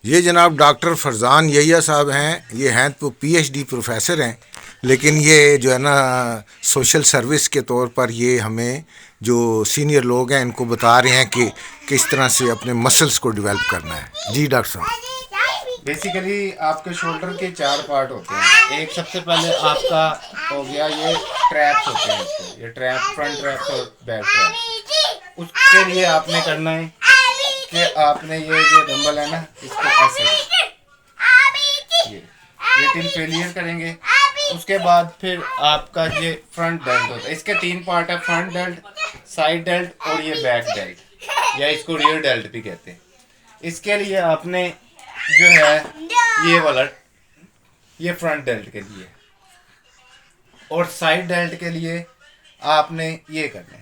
ये जनाब डॉक्टर फरजान यहिया साहब हैं। ये हैं तो पीएचडी प्रोफेसर हैं, लेकिन ये जो है ना सोशल सर्विस के तौर पर ये हमें जो सीनियर लोग हैं इनको बता रहे हैं कि किस तरह से अपने मसल्स को डेवलप करना है। जी डॉक्टर साहब। बेसिकली आपके शोल्डर के 4 पार्ट होते हैं। एक सबसे पहले आपका हो गया ये ट्रैप्स होते हैं इसके, ये ट्रैप, फ्रंट ट्रैप्स और बैक ट्रैप। उसके लिए आपने करना है कि आपने ये जो डंबल है ना इसको ऐसे ये टिल फेलियर करेंगे। उसके बाद फिर आपका ये फ्रंट डेल्ट होता है। इसके 3 पार्ट है, फ्रंट डेल्ट, साइड डेल्ट और ये बैक डेल्ट, या इसको रियर डेल्ट भी कहते हैं। इसके लिए आपने जो है ये वाला, ये फ्रंट डेल्ट के लिए, और साइड डेल्ट के लिए आपने ये करना है,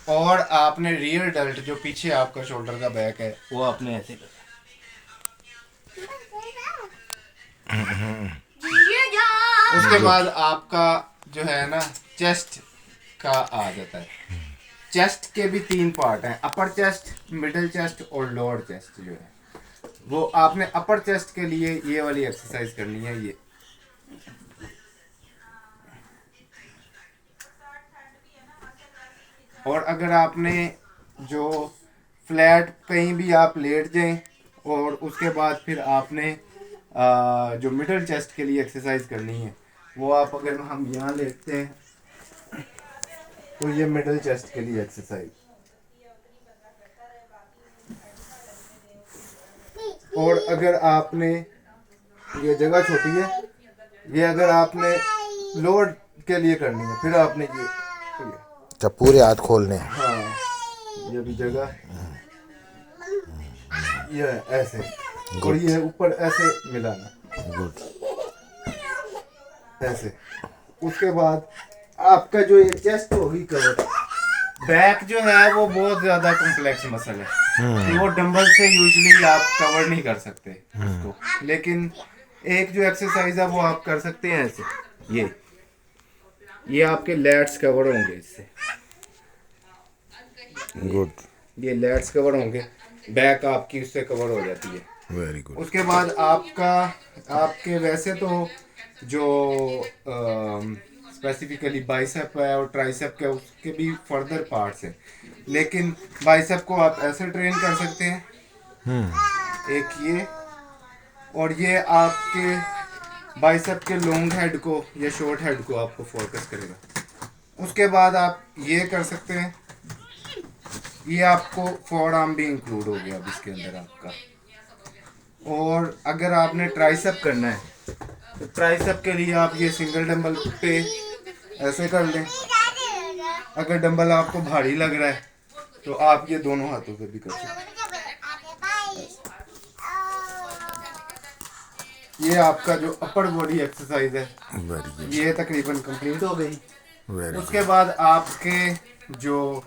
और आपने रियर डेल्ट जो पीछे आपका शोल्डर का बैक है वो आपने ऐसे करना है। उसके बाद आपका जो है ना चेस्ट का आ जाता है। चेस्ट के भी 3 पार्ट हैं, अपर चेस्ट, मिडिल चेस्ट और लोअर चेस्ट। जो है वो आपने अपर चेस्ट के लिए ये वाली एक्सरसाइज करनी है, ये और अगर आपने जो फ्लैट कहीं भी आप लेट जाएं और उसके बाद फिर आपने जो मिडिल चेस्ट के लिए एक्सरसाइज करनी है वो आप, अगर हम यहाँ लेटते हैं तो ये मिडिल चेस्ट के लिए एक्सरसाइज। और अगर आपने, ये जगह छोटी है, ये अगर आपने लोअर के लिए करनी है फिर आपने ये जब पूरे हाथ खोलने हैं। हाँ, ये भी जगह, ये ऐसे, और गुड ये ऊपर ऐसे मिलाना, गुड। ऐसे। उसके बाद आपका जो ये चेस्ट होगी कवर, बैक जो है वो बहुत ज्यादा कॉम्प्लेक्स मसल है, तो वो डंबल से यूजली आप कवर नहीं कर सकते उसको। लेकिन एक जो एक्सरसाइज है वो आप कर सकते हैं ऐसे, ये आपके लैट्स कवर होंगे इससे, गुड। ये लैट्स कवर होंगे, बैक आपकी उससे कवर हो जाती है। Very good. उसके बाद आपका, आपके वैसे तो जो स्पेसिफिकली बाइसेप है और ट्राइसेप के, उसके भी फर्दर पार्ट्स हैं, लेकिन बाइसेप को आप ऐसे ट्रेन कर सकते हैं, एक ये, और ये आपके बाइसेप के लॉन्ग हेड को या शॉर्ट हेड को आपको फोकस करेगा। उसके बाद आप ये कर सकते हैं, ये आपको फोर आर्म भी इंक्लूड हो गया अब इसके अंदर आपका। और अगर आपने ट्राइसेप करना है तो ट्राइसेप के लिए आप ये सिंगल डंबल पे ऐसे कर लें। अगर डंबल आपको भारी लग रहा है तो आप ये दोनों हाथों पे भी कर सकते हैं। ये आपका जो अपर बॉडी एक्सरसाइज है वेरी गुड। ये तकरीबन कंप्लीट हो गई। वेरी उसके बाद आपके जो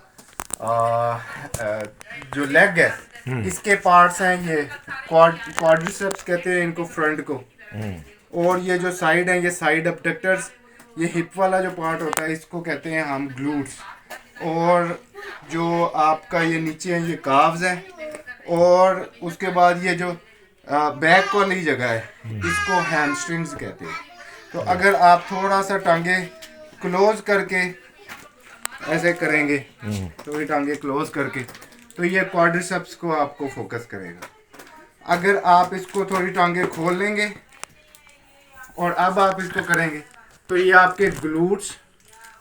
जो लेग है इसके पार्ट्स हैं, ये क्वाड्रिसेप्स कहते हैं इनको, फ्रंट को, और ये जो साइड है ये साइड अबडक्टर्स, ये हिप वाला जो पार्ट होता है इसको कहते हैं हम ग्लूट्स, और जो आपका ये नीचे है ये काव्स है, और उसके बाद ये जो बैक वाली जगह है इसको हैमस्ट्रिंग्स कहते हैं। तो अगर आप थोड़ा सा टांगे क्लोज करके ऐसे करेंगे, तो ये टांगे क्लोज करके, तो ये क्वाड्रिसेप्स को आपको फोकस करेगा। अगर आप इसको थोड़ी टांगे खोल लेंगे और अब आप इसको करेंगे तो ये आपके ग्लूट्स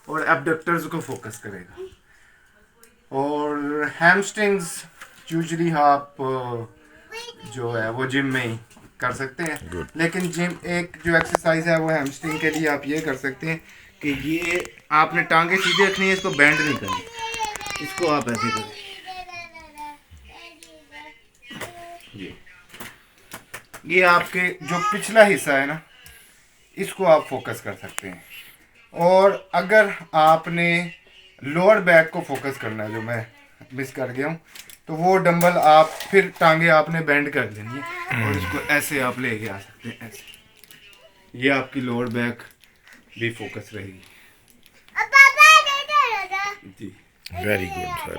और एब्डक्टर्स को फोकस करेगा। और हैमस्ट्रिंग्स यूजुअली आप जो है वो जिम में ही कर सकते हैं, लेकिन जिम एक जो एक्सरसाइज है वो हैमस्ट्रिंग के लिए आप ये कर सकते हैं कि ये आपने टांगे सीधे रखनी है, इसको बेंड नहीं करनी, इसको आप ऐसे करें, ये आपके जो पिछला हिस्सा है ना इसको आप फोकस कर सकते हैं। और अगर आपने लोअर बैक को फोकस करना है, जो मैं मिस कर गया हूँ, तो वो डंबल आप फिर टांगे आपने बेंड कर देनी है और इसको ऐसे आप लेके आ सकते हैं, ऐसे, ये आपकी लोअर बैक भी फोकस रहेगी। जी वेरी गुड सर।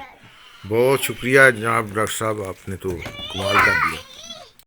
बहुत शुक्रिया जनाब डॉक्टर साहब, आपने तो कमाल कर दिया।